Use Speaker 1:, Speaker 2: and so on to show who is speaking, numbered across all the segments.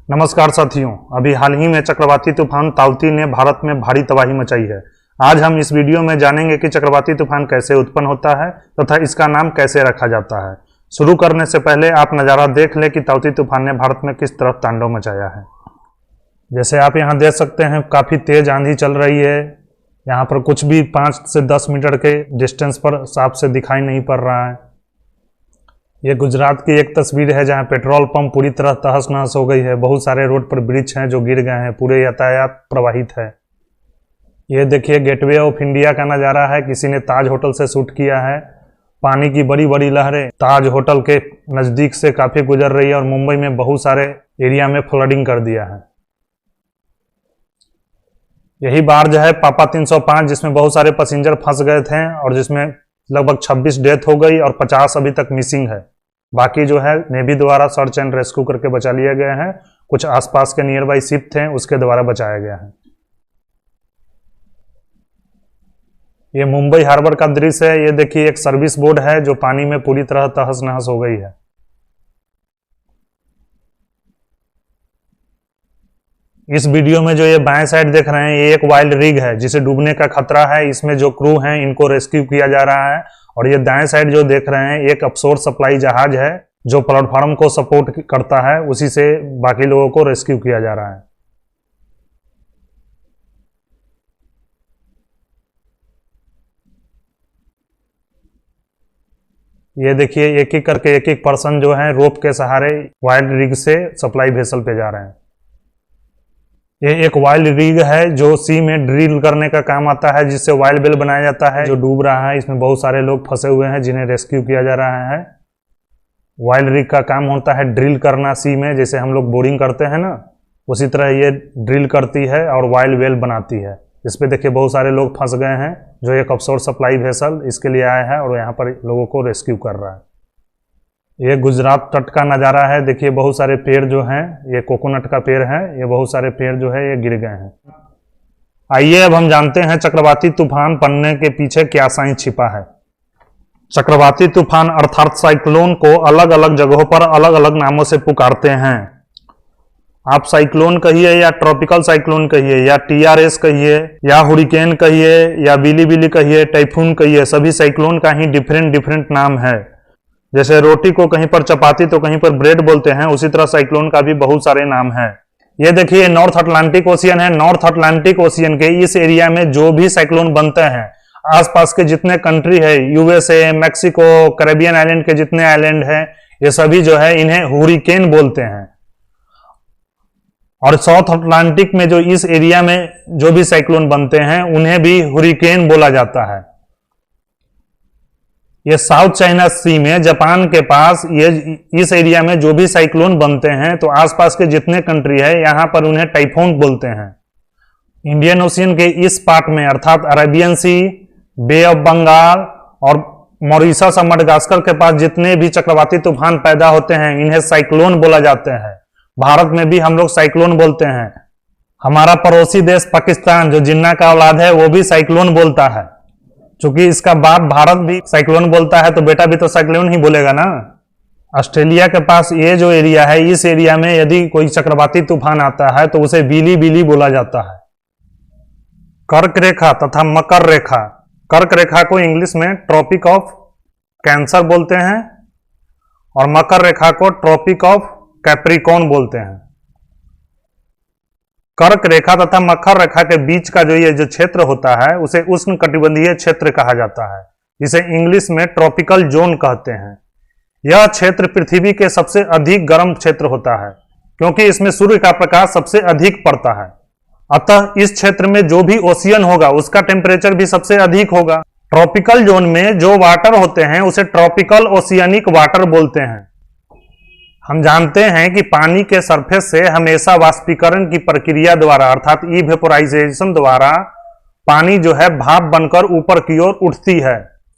Speaker 1: नमस्कार साथियों, अभी हाल ही में चक्रवाती तूफान ताउती ने भारत में भारी तबाही मचाई है। आज हम इस वीडियो में जानेंगे कि चक्रवाती तूफान कैसे उत्पन्न होता है तथा इसका नाम कैसे रखा जाता है। शुरू करने से पहले आप नज़ारा देख लें कि ताउती तूफान ने भारत में किस तरह तांडव मचाया है। जैसे आप यहाँ देख सकते हैं, काफ़ी तेज आंधी चल रही है। यहाँ पर कुछ भी 5 से 10 मीटर के डिस्टेंस पर साफ से दिखाई नहीं पड़ रहा है। ये गुजरात की एक तस्वीर है जहाँ पेट्रोल पंप पूरी तरह तहस नहस हो गई है। बहुत सारे रोड पर वृक्ष हैं जो गिर गए हैं, पूरे यातायात प्रभावित है। ये देखिए, गेटवे ऑफ इंडिया का नज़ारा है, किसी ने ताज होटल से शूट किया है। पानी की बड़ी बड़ी लहरें ताज होटल के नज़दीक से काफ़ी गुजर रही है और मुंबई में बहुत सारे एरिया में फ्लडिंग कर दिया है। यही बार्ज है पापा 305, जिसमें बहुत सारे पैसेंजर फंस गए थे और जिसमें लगभग 26 डेथ हो गई और 50 अभी तक मिसिंग है। बाकी जो है नेवी द्वारा सर्च एंड रेस्क्यू करके बचा लिए गए हैं। कुछ आसपास के नियर बाई शिप थे, उसके द्वारा बचाया गया है। ये मुंबई हार्बर का दृश्य है। ये देखिए, एक सर्विस बोट है जो पानी में पूरी तरह तहस नहस हो गई है। इस वीडियो में जो ये बाएं साइड देख रहे हैं, ये एक वाइल्ड रिग है जिसे डूबने का खतरा है। इसमें जो क्रू हैं इनको रेस्क्यू किया जा रहा है। और ये दाएं साइड जो देख रहे हैं, एक ऑफशोर सप्लाई जहाज है जो प्लेटफॉर्म को सपोर्ट करता है, उसी से बाकी लोगों को रेस्क्यू किया जा रहा है। ये देखिए, एक एक करके एक एक पर्सन जो है रोप के सहारे वाइल्ड रिग से सप्लाई वेसल पे जा रहे हैं। ये एक वाइल्ड रिग है जो सी में ड्रिल करने का काम आता है, जिससे वाइल्ड बेल बनाया जाता है जो डूब रहा है। इसमें बहुत सारे लोग फंसे हुए हैं जिन्हें रेस्क्यू किया जा रहा है। वाइल्ड रिग का काम होता है ड्रिल करना सी में, जैसे हम लोग बोरिंग करते हैं ना, उसी तरह ये ड्रिल करती है और वाइल्ड बेल बनाती है। इस पे देखिए बहुत सारे लोग फंस गए हैं, जो एक ऑफशोर सप्लाई वेसल इसके लिए आया है और यहाँ पर लोगों को रेस्क्यू कर रहा है। ये गुजरात तट का नज़ारा है। देखिए बहुत सारे पेड़ जो हैं, ये कोकोनट का पेड़ है, ये बहुत सारे पेड़ जो है ये गिर गए हैं। आइए अब हम जानते हैं चक्रवाती तूफान बनने के पीछे क्या साइंस छिपा है। चक्रवाती तूफान अर्थात साइक्लोन को अलग अलग जगहों पर अलग अलग नामों से पुकारते हैं। आप साइक्लोन कहिए या ट्रॉपिकल साइक्लोन कहिए या TRS कहिए या हुरिकेन कहिए या बिली कहिए, टाइफून कहिए, सभी साइक्लोन का ही डिफरेंट नाम है। जैसे रोटी को कहीं पर चपाती तो कहीं पर ब्रेड बोलते हैं, उसी तरह साइक्लोन का भी बहुत सारे नाम है। ये देखिए, नॉर्थ अटलांटिक ओशियन है। नॉर्थ अटलांटिक ओशियन के इस एरिया में जो भी साइक्लोन बनते हैं, आसपास के जितने कंट्री है, USA, मैक्सिको, कैरेबियन आइलैंड के जितने आइलैंड हैं, ये सभी जो है इन्हें हुरिकेन बोलते हैं। और साउथ अटलांटिक में जो इस एरिया में जो भी साइक्लोन बनते हैं उन्हें भी हुरिकेन बोला जाता है। ये साउथ चाइना सी में जापान के पास ये इस एरिया में जो भी साइक्लोन बनते हैं, तो आसपास के जितने कंट्री है यहाँ पर उन्हें टाइफून बोलते हैं। इंडियन ओशियन के इस पार्ट में अर्थात Arabian Sea, bay of Bengal और मॉरिशस और मडगास्कर के पास जितने भी चक्रवाती तूफान पैदा होते हैं, इन्हें साइक्लोन बोला जाते हैं। भारत में भी हम लोग साइक्लोन बोलते हैं। हमारा पड़ोसी देश पाकिस्तान, जो जिन्ना का औलाद है, वो भी साइक्लोन बोलता है। चूंकि इसका बाप भारत भी साइक्लोन बोलता है तो बेटा भी तो साइक्लोन ही बोलेगा ना। ऑस्ट्रेलिया के पास ये जो एरिया है, इस एरिया में यदि कोई चक्रवाती तूफान आता है तो उसे बिली बोला जाता है। कर्क रेखा तथा मकर रेखा, कर्क रेखा को इंग्लिश में ट्रॉपिक ऑफ कैंसर बोलते हैं और मकर रेखा को ट्रॉपिक ऑफ कैप्रिकॉर्न बोलते हैं। कर्क रेखा तथा मकर रेखा के बीच का जो क्षेत्र होता है उसे उष्णकटिबंधीय क्षेत्र कहा जाता है, जिसे इंग्लिश में ट्रॉपिकल जोन कहते हैं। यह क्षेत्र पृथ्वी के सबसे अधिक गर्म क्षेत्र होता है, क्योंकि इसमें सूर्य का प्रकाश सबसे अधिक पड़ता है। अतः इस क्षेत्र में जो भी ओशियन होगा उसका टेम्परेचर भी सबसे अधिक होगा। ट्रॉपिकल जोन में जो वाटर होते हैं उसे ट्रॉपिकल ओशियनिक वाटर बोलते हैं। हम जानते हैं कि पानी के सरफेस से हमेशा वाष्पीकरण की प्रक्रिया द्वारा अर्थात इवेपोराइजेशन द्वारा पानी जो है भाप बनकर ऊपर की ओर उठती है।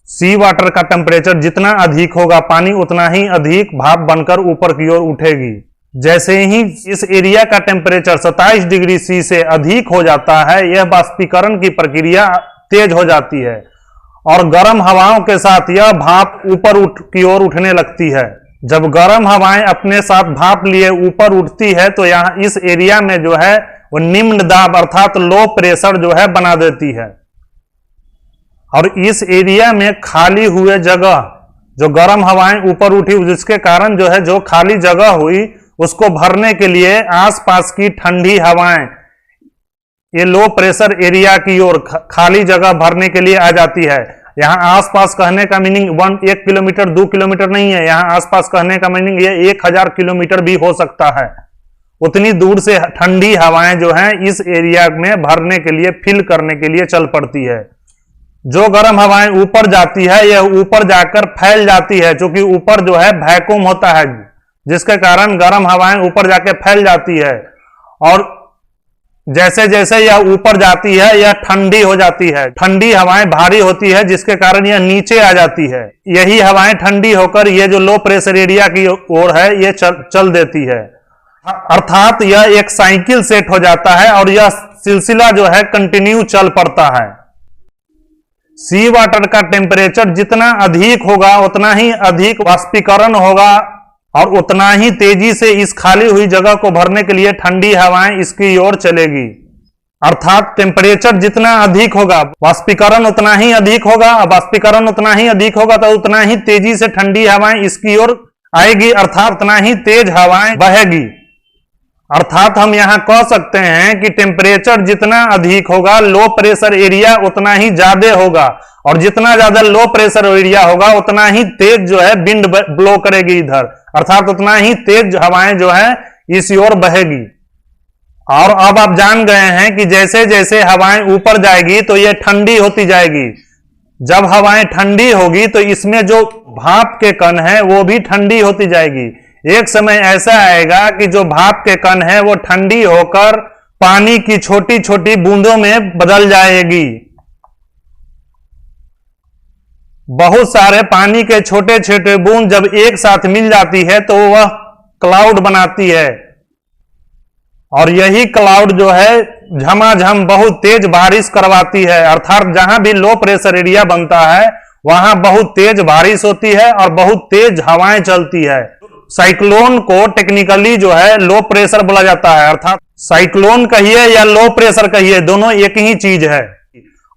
Speaker 1: सी वाटर का टेम्परेचर जितना अधिक होगा, पानी उतना ही अधिक भाप बनकर ऊपर की ओर उठेगी। जैसे ही इस एरिया का टेम्परेचर 27 डिग्री सी से अधिक हो जाता है, यह वाष्पीकरण की प्रक्रिया तेज हो जाती है और गर्म हवाओं के साथ यह भाप ऊपर की ओर उठने लगती है। जब गर्म हवाएं अपने साथ भाप लिए ऊपर उठती है तो यहाँ इस एरिया में जो है वो निम्न दाब अर्थात लो प्रेशर जो है बना देती है। और इस एरिया में खाली हुए जगह जो गर्म हवाएं ऊपर उठी जिसके कारण जो है जो खाली जगह हुई उसको भरने के लिए आसपास की ठंडी हवाएं ये लो प्रेशर एरिया की ओर खाली जगह भरने के लिए आ जाती है। यहाँ आसपास कहने का मीनिंग 1 किलोमीटर 2 किलोमीटर नहीं है, यहाँ आसपास कहने का मीनिंग ये 1000 किलोमीटर भी हो सकता है। उतनी दूर से ठंडी हवाएं जो हैं इस एरिया में भरने के लिए फिल करने के लिए चल पड़ती है। जो गर्म हवाएं ऊपर जाती है यह ऊपर जाकर फैल जाती है, क्योंकि ऊपर जो है वैक्यूम होता है जिसके कारण गर्म हवाएं ऊपर जाके फैल जाती है। और जैसे जैसे यह ऊपर जाती है यह ठंडी हो जाती है, ठंडी हवाएं भारी होती है जिसके कारण यह नीचे आ जाती है। यही हवाएं ठंडी होकर ये जो लो प्रेशर एरिया की ओर है ये चल देती है, अर्थात यह एक साइकिल सेट हो जाता है और यह सिलसिला जो है कंटिन्यू चल पड़ता है। सी वाटर का टेम्परेचर जितना अधिक होगा उतना ही अधिक वाष्पीकरण होगा और उतना ही तेजी से इस खाली हुई जगह को भरने के लिए ठंडी हवाएं इसकी ओर चलेगी। अर्थात टेम्परेचर जितना अधिक होगा वाष्पीकरण उतना ही अधिक होगा, वाष्पीकरण उतना ही अधिक होगा तो उतना ही तेजी से ठंडी हवाएं इसकी ओर आएगी, अर्थात उतना ही तेज हवाएं बहेगी। अर्थात हम यहां कह सकते हैं कि टेम्परेचर जितना अधिक होगा लो प्रेशर एरिया उतना ही ज्यादा होगा, और जितना ज्यादा लो प्रेशर एरिया होगा उतना ही तेज जो है विंड ब्लो करेगी इधर, अर्थात उतना ही तेज हवाएं जो है इस ओर बहेगी। और अब आप जान गए हैं कि जैसे जैसे हवाएं ऊपर जाएगी तो ये ठंडी होती जाएगी। जब हवाएं ठंडी होगी तो इसमें जो भाप के कण है वो भी ठंडी होती जाएगी। एक समय ऐसा आएगा कि जो भाप के कण है वो ठंडी होकर पानी की छोटी छोटी बूंदों में बदल जाएगी। बहुत सारे पानी के छोटे छोटे बूंद जब एक साथ मिल जाती है तो वह क्लाउड बनाती है, और यही क्लाउड जो है झमाझम बहुत तेज बारिश करवाती है। अर्थात जहां भी लो प्रेशर एरिया बनता है वहां बहुत तेज बारिश होती है और बहुत तेज हवाएं चलती है। साइक्लोन को टेक्निकली जो है लो प्रेशर बोला जाता है, अर्थात साइक्लोन कहिए या लो प्रेशर कहिए दोनों एक ही चीज है।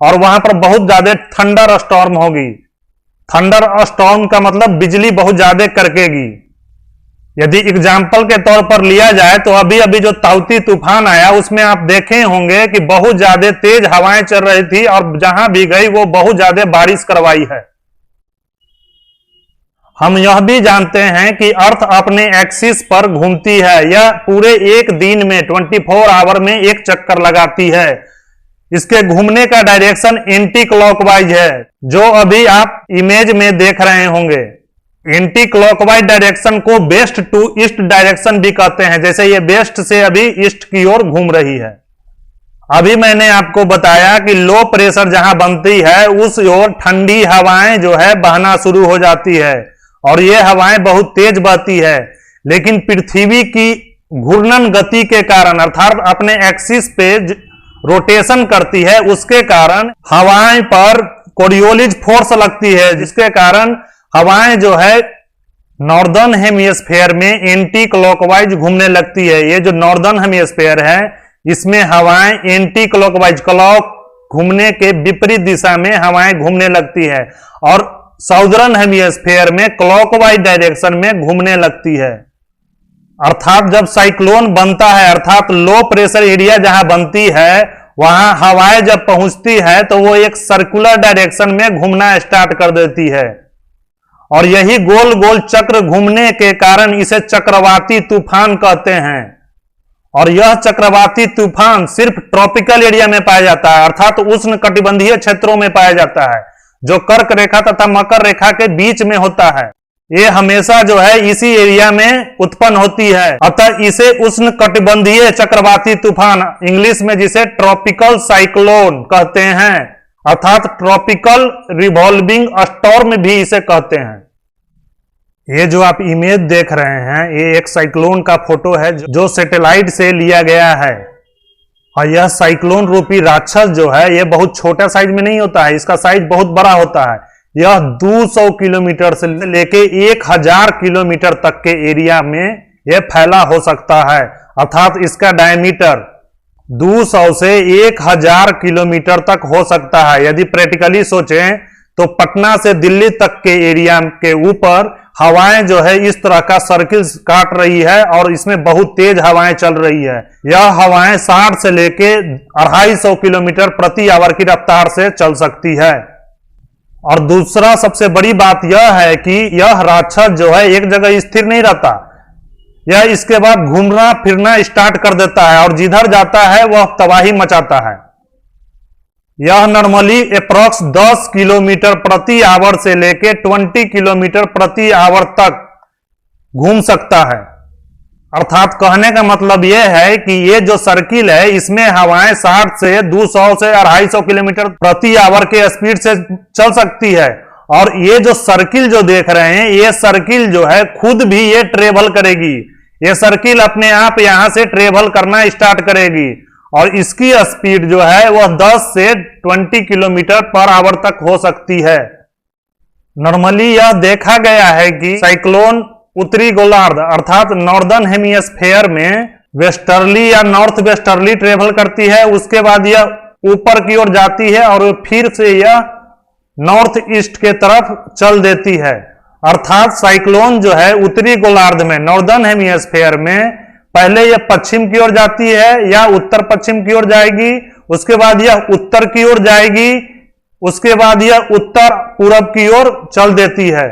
Speaker 1: और वहां पर बहुत ज्यादा थंडर स्टॉर्म होगी। थंडर स्टॉर्म का मतलब बिजली बहुत ज्यादा कड़केगी। यदि एग्जाम्पल के तौर पर लिया जाए तो अभी अभी जो ताउती तूफान आया उसमें आप देखे होंगे कि बहुत ज्यादा तेज हवाएं चल रही थी और जहां भी गई वो बहुत ज्यादा बारिश करवाई है। हम यह भी जानते हैं कि अर्थ अपने एक्सिस पर घूमती है। यह पूरे एक दिन में 24 आवर में एक चक्कर लगाती है। इसके घूमने का डायरेक्शन एंटी क्लॉकवाइज है, जो अभी आप इमेज में देख रहे होंगे। एंटी क्लॉकवाइज डायरेक्शन को वेस्ट टू ईस्ट डायरेक्शन भी कहते हैं, जैसे ये वेस्ट से अभी ईस्ट की ओर घूम रही है। अभी मैंने आपको बताया कि लो प्रेशर जहां बनती है उस ओर ठंडी हवाएं जो है बहना शुरू हो जाती है, और ये हवाएं बहुत तेज बहती है। लेकिन पृथ्वी की घूर्णन गति के कारण अर्थात अपने एक्सिस पे रोटेशन करती है, उसके कारण हवाएं पर कोरियोलिस फोर्स लगती है, जिसके कारण हवाएं जो है नॉर्दर्न हेमिस्फीयर में एंटी क्लॉकवाइज घूमने लगती है। ये जो नॉर्दर्न हेमिस्फीयर है इसमें हवाएं एंटी क्लॉकवाइज क्लॉक घूमने के विपरीत दिशा में हवाएं घूमने लगती है, और साउदर्न हेमिस्फीयर में क्लॉकवाइज डायरेक्शन में घूमने लगती है। अर्थात जब साइक्लोन बनता है अर्थात लो प्रेशर एरिया जहां बनती है वहां हवाएं जब पहुंचती है तो वो एक सर्कुलर डायरेक्शन में घूमना स्टार्ट कर देती है, और यही गोल गोल चक्र घूमने के कारण इसे चक्रवाती तूफान कहते हैं। और यह चक्रवाती तूफान सिर्फ ट्रॉपिकल एरिया में पाया जाता है, अर्थात उष्ण कटिबंधीय क्षेत्रों में पाया जाता है, जो कर्क रेखा तथा मकर रेखा के बीच में होता है। ये हमेशा जो है इसी एरिया में उत्पन्न होती है, अतः इसे उष्ण कटिबंधीय चक्रवाती तूफान इंग्लिश में जिसे ट्रॉपिकल साइक्लोन कहते हैं, अर्थात ट्रॉपिकल रिवॉल्विंग स्टॉर्म भी इसे कहते हैं। ये जो आप इमेज देख रहे हैं ये एक साइक्लोन का फोटो है जो सैटेलाइट से लिया गया है, और यह साइक्लोन रूपी राक्षस जो है ये बहुत छोटा साइज में नहीं होता है, इसका साइज बहुत बड़ा होता है। यह 200 किलोमीटर से लेके 1000 किलोमीटर तक के एरिया में यह फैला हो सकता है। अर्थात इसका डायमीटर 200 से 1000 किलोमीटर तक हो सकता है। यदि प्रैक्टिकली सोचें तो पटना से दिल्ली तक के एरिया के ऊपर हवाएं जो है इस तरह का सर्किल काट रही है और इसमें बहुत तेज हवाएं चल रही है। यह हवाएं 60 से लेके 250 किलोमीटर प्रति आवर की रफ्तार से चल सकती है। और दूसरा सबसे बड़ी बात यह है कि यह राक्षस जो है एक जगह स्थिर नहीं रहता, यह इसके बाद घूमना फिरना स्टार्ट कर देता है और जिधर जाता है वह तबाही मचाता है। यह नॉर्मली अप्रॉक्स 10 किलोमीटर प्रति आवर से लेके 20 किलोमीटर प्रति आवर तक घूम सकता है। अर्थात कहने का मतलब यह है कि ये जो सर्किल है इसमें हवाएं 60 से 200 से 250 किलोमीटर प्रति आवर के स्पीड से चल सकती है। और ये जो सर्किल जो देख रहे हैं, ये सर्किल जो है खुद भी ये ट्रेवल करेगी। ये सर्किल अपने आप यहां से ट्रेवल करना स्टार्ट करेगी और इसकी स्पीड जो है वह 10 से 20 किलोमीटर पर आवर तक हो सकती है। नॉर्मली यह देखा गया है कि साइक्लोन उत्तरी गोलार्ध अर्थात नॉर्दर्न हेमिस्फेयर में वेस्टर्ली या नॉर्थ वेस्टर्ली ट्रेवल करती है, उसके बाद यह ऊपर की ओर जाती है और फिर से यह नॉर्थ ईस्ट के तरफ चल देती है। अर्थात साइक्लोन जो है उत्तरी गोलार्ध में नॉर्दर्न हेमिस्फेयर में पहले यह पश्चिम की ओर जाती है या उत्तर पश्चिम की ओर जाएगी, उसके बाद यह उत्तर की ओर जाएगी, उसके बाद यह उत्तर पूरब की ओर चल देती है।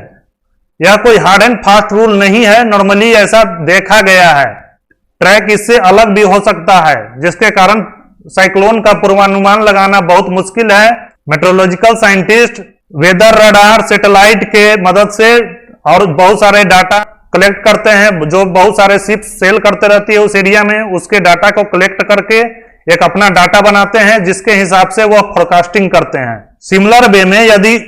Speaker 1: यह कोई हार्ड एंड फास्ट रूल नहीं है, नॉर्मली ऐसा देखा गया है। ट्रैक इससे अलग भी हो सकता है जिसके कारण साइक्लोन का पूर्वानुमान लगाना बहुत मुश्किल है। Meteorological scientist weather radar satellite के मदद से और बहुत सारे डाटा कलेक्ट करते हैं, जो बहुत सारे शिप्स सेल करते रहती है उस एरिया में, उसके डाटा को कलेक्ट करके एक अपना डाटा बनाते हैं जिसके हिसाब से वह फोरकास्टिंग करते हैं। सिमिलर वे में यदि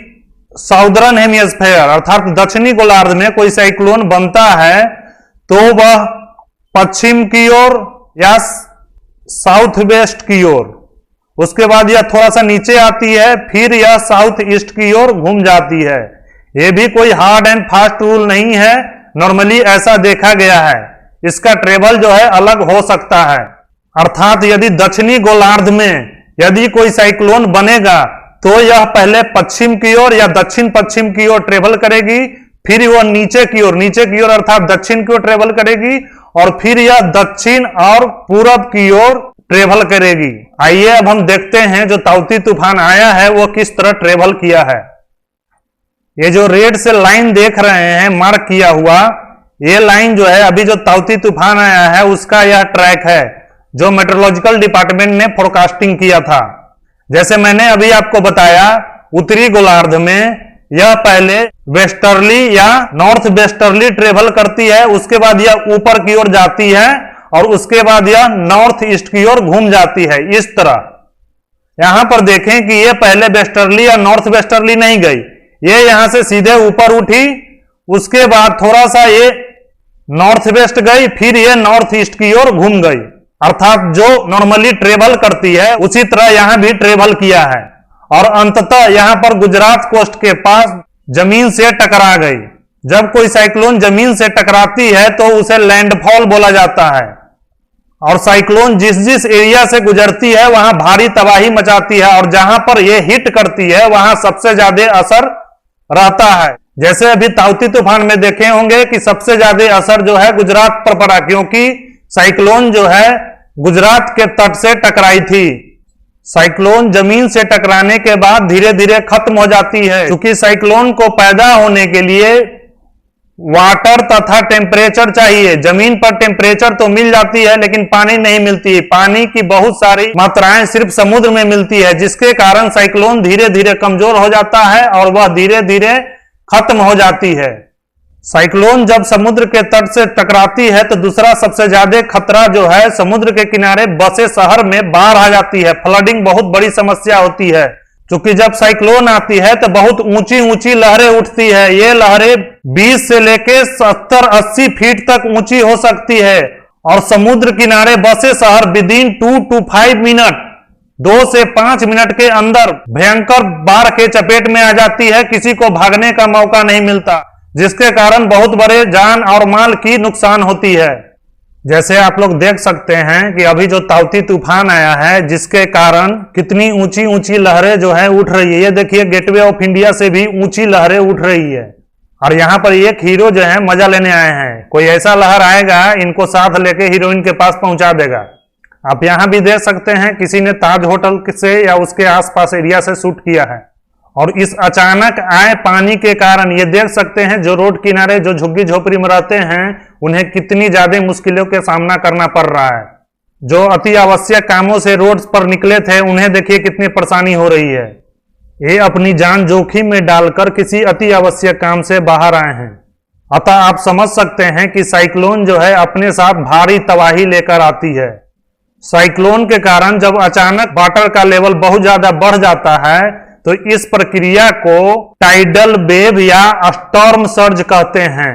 Speaker 1: साउदर्न हेमिस्फेयर अर्थात दक्षिणी गोलार्ध में कोई साइक्लोन बनता है तो वह पश्चिम की ओर या साउथ वेस्ट की ओर, उसके बाद यह थोड़ा सा नीचे आती है, फिर यह साउथ ईस्ट की ओर घूम जाती है। यह भी कोई हार्ड एंड फास्ट रूल नहीं है, नॉर्मली ऐसा देखा गया है। इसका ट्रेवल जो है अलग हो सकता है। अर्थात यदि दक्षिणी गोलार्ध में यदि कोई साइक्लोन बनेगा तो यह पहले पश्चिम की ओर या दक्षिण पश्चिम की ओर ट्रेवल करेगी, फिर वह नीचे की ओर अर्थात दक्षिण की ओर ट्रेवल करेगी और फिर यह दक्षिण और पूरब की ओर ट्रेवल करेगी। आइए अब हम देखते हैं जो ताउती तूफान आया है वो किस तरह ट्रेवल किया है। ये जो रेड से लाइन देख रहे हैं मार्क किया हुआ, ये लाइन जो है अभी जो ताउती तूफान आया है उसका यह ट्रैक है जो मेट्रोलॉजिकल डिपार्टमेंट ने फोरकास्टिंग किया था। जैसे मैंने अभी आपको बताया, उत्तरी गोलार्ध में यह पहले वेस्टर्ली या नॉर्थ वेस्टर्ली ट्रेवल करती है, उसके बाद यह ऊपर की ओर जाती है और उसके बाद यह नॉर्थ ईस्ट की ओर घूम जाती है। इस तरह यहां पर देखें कि यह पहले वेस्टर्ली या नॉर्थ वेस्टर्ली नहीं गई, ये यहां से सीधे ऊपर उठी, उसके बाद थोड़ा सा ये नॉर्थ वेस्ट गई, फिर ये नॉर्थ ईस्ट की ओर घूम गई। अर्थात जो नॉर्मली ट्रेवल करती है उसी तरह यहां भी ट्रेवल किया है और अंततः यहां पर गुजरात कोस्ट के पास जमीन से टकरा गई। जब कोई साइक्लोन जमीन से टकराती है तो उसे लैंडफॉल बोला जाता है और साइक्लोन जिस जिस एरिया से गुजरती है वहां भारी तबाही मचाती है और जहां पर यह हिट करती है वहां सबसे ज्यादा असर रहता है। जैसे अभी ताउती तूफान में देखे होंगे कि सबसे ज्यादा असर जो है गुजरात पर पड़ा, क्योंकि साइक्लोन जो है गुजरात के तट से टकराई थी। साइक्लोन जमीन से टकराने के बाद धीरे धीरे खत्म हो जाती है, क्योंकि साइक्लोन को पैदा होने के लिए वाटर तथा टेम्परेचर चाहिए। जमीन पर टेम्परेचर तो मिल जाती है लेकिन पानी नहीं मिलती। पानी की बहुत सारी मात्राएं सिर्फ समुद्र में मिलती है, जिसके कारण साइक्लोन धीरे धीरे कमजोर हो जाता है और वह धीरे धीरे खत्म हो जाती है। साइक्लोन जब समुद्र के तट से टकराती है तो दूसरा सबसे ज्यादा खतरा जो है समुद्र के किनारे बसे शहर में बाढ़ आ जाती है। फ्लडिंग बहुत बड़ी समस्या होती है, क्योंकि जब साइक्लोन आती है तो बहुत ऊंची ऊंची लहरें उठती है। ये लहरें 20 से लेके 70-80 फीट तक ऊंची हो सकती है और समुद्र किनारे बसे शहर विदिन 2 to 5 मिनट 2 से 5 मिनट के अंदर भयंकर बाढ़ के चपेट में आ जाती है, किसी को भागने का मौका नहीं मिलता, जिसके कारण बहुत बड़े जान और माल की नुकसान होती है। जैसे आप लोग देख सकते हैं कि अभी जो ताउती तूफान आया है, जिसके कारण कितनी ऊंची ऊंची लहरें जो है उठ रही है। ये देखिए, गेटवे ऑफ इंडिया से भी ऊंची लहरें उठ रही है। और यहाँ पर एक हीरो जो है मजा लेने आए हैं। कोई ऐसा लहर आएगा, इनको साथ लेके हीरोइन के पास पहुंचा देगा। आप यहाँ भी देख सकते हैं, किसी ने ताज होटल से या उसके आसपास एरिया से शूट किया है। और इस अचानक आए पानी के कारण ये देख सकते हैं, जो रोड किनारे जो झुग्गी झोपड़ी में रहते हैं, उन्हें कितनी ज्यादा मुश्किलों के सामना करना पड़ रहा है। जो अति आवश्यक कामों से रोड पर निकले थे, उन्हें देखिए कितनी परेशानी हो रही है। ये अपनी जान जोखिम में डालकर किसी अति आवश्यक काम से बाहर आए हैं। अतः आप समझ सकते हैं कि साइक्लोन जो है अपने साथ भारी तबाही लेकर आती है। साइक्लोन के कारण जब अचानक वाटर का लेवल बहुत ज्यादा बढ़ जाता है, तो इस प्रक्रिया को टाइडल वेव या स्टॉर्म सर्ज कहते हैं।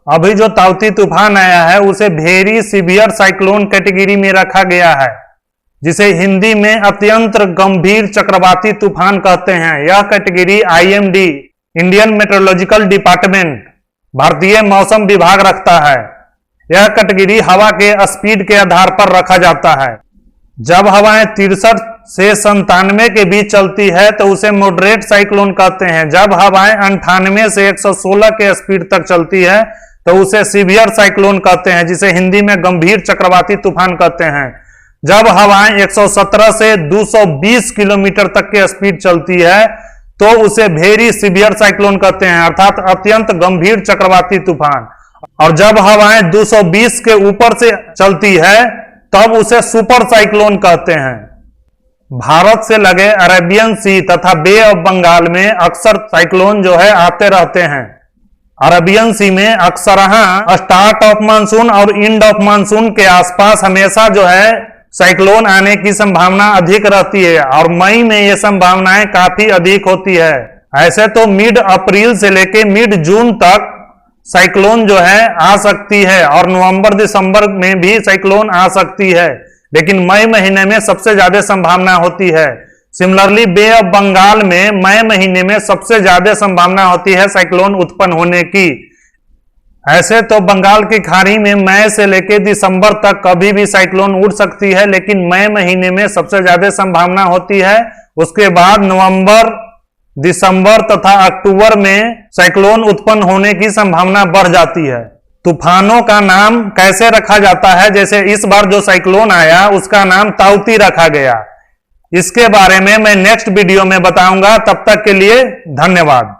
Speaker 1: अभी जो ताउती तूफान आया है, उसे वेरी सीवियर साइक्लोन कैटेगरी में रखा गया है, जिसे हिंदी में अत्यंत गंभीर चक्रवाती तूफान कहते हैं। यह category IMD, Indian meteorological department, भारतीय मौसम विभाग रखता है। यह कैटेगरी हवा के स्पीड के आधार पर रखा जाता है। जब हवाएं 63 से 97 के बीच चलती है, तो उसे मॉडरेट साइक्लोन कहते हैं। जब हवाएं 98 से 116 के स्पीड तक चलती है, तो उसे सीवियर साइक्लोन कहते हैं, जिसे हिंदी में गंभीर चक्रवाती तूफान कहते हैं। जब हवाएं 117 से 220 किलोमीटर तक के स्पीड चलती है, तो उसे वेरी सीवियर साइक्लोन कहते हैं, अर्थात अत्यंत गंभीर चक्रवाती तूफान। और जब हवाएं 220 के ऊपर से चलती है, तब उसे सुपर साइक्लोन कहते हैं। भारत से लगे अरेबियन सी तथा बे ऑफ बंगाल में अक्सर साइक्लोन जो है आते रहते हैं। अरेबियन सी में अक्सर स्टार्ट ऑफ मानसून और एंड ऑफ मानसून के आसपास हमेशा जो है साइक्लोन आने की संभावना अधिक रहती है, और मई में ये संभावनाएं काफी अधिक होती है। ऐसे तो मिड अप्रैल से लेके मिड जून तक साइक्लोन जो है आ सकती है, और नवंबर दिसंबर में भी साइक्लोन आ सकती है, लेकिन मई महीने में सबसे ज्यादा संभावना होती है। सिमिलरली बे ऑफ बंगाल में मई महीने में सबसे ज्यादा संभावना होती है साइक्लोन उत्पन्न होने की। ऐसे तो बंगाल की खाड़ी में मई से लेकर दिसंबर तक कभी भी साइक्लोन उड़ सकती है, लेकिन मई महीने में सबसे ज्यादा संभावना होती है। उसके बाद नवंबर, दिसंबर तथा अक्टूबर में साइक्लोन उत्पन्न होने की संभावना बढ़ जाती है। तूफानों का नाम कैसे रखा जाता है? जैसे इस बार जो साइक्लोन आया, उसका नाम ताउती रखा गया। इसके बारे में मैं नेक्स्ट वीडियो में बताऊंगा। तब तक के लिए धन्यवाद।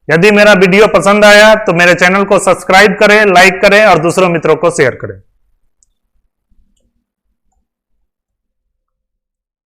Speaker 1: यदि मेरा वीडियो पसंद आया तो मेरे चैनल को सब्सक्राइब करें, लाइक करें और दूसरों मित्रों को शेयर करें।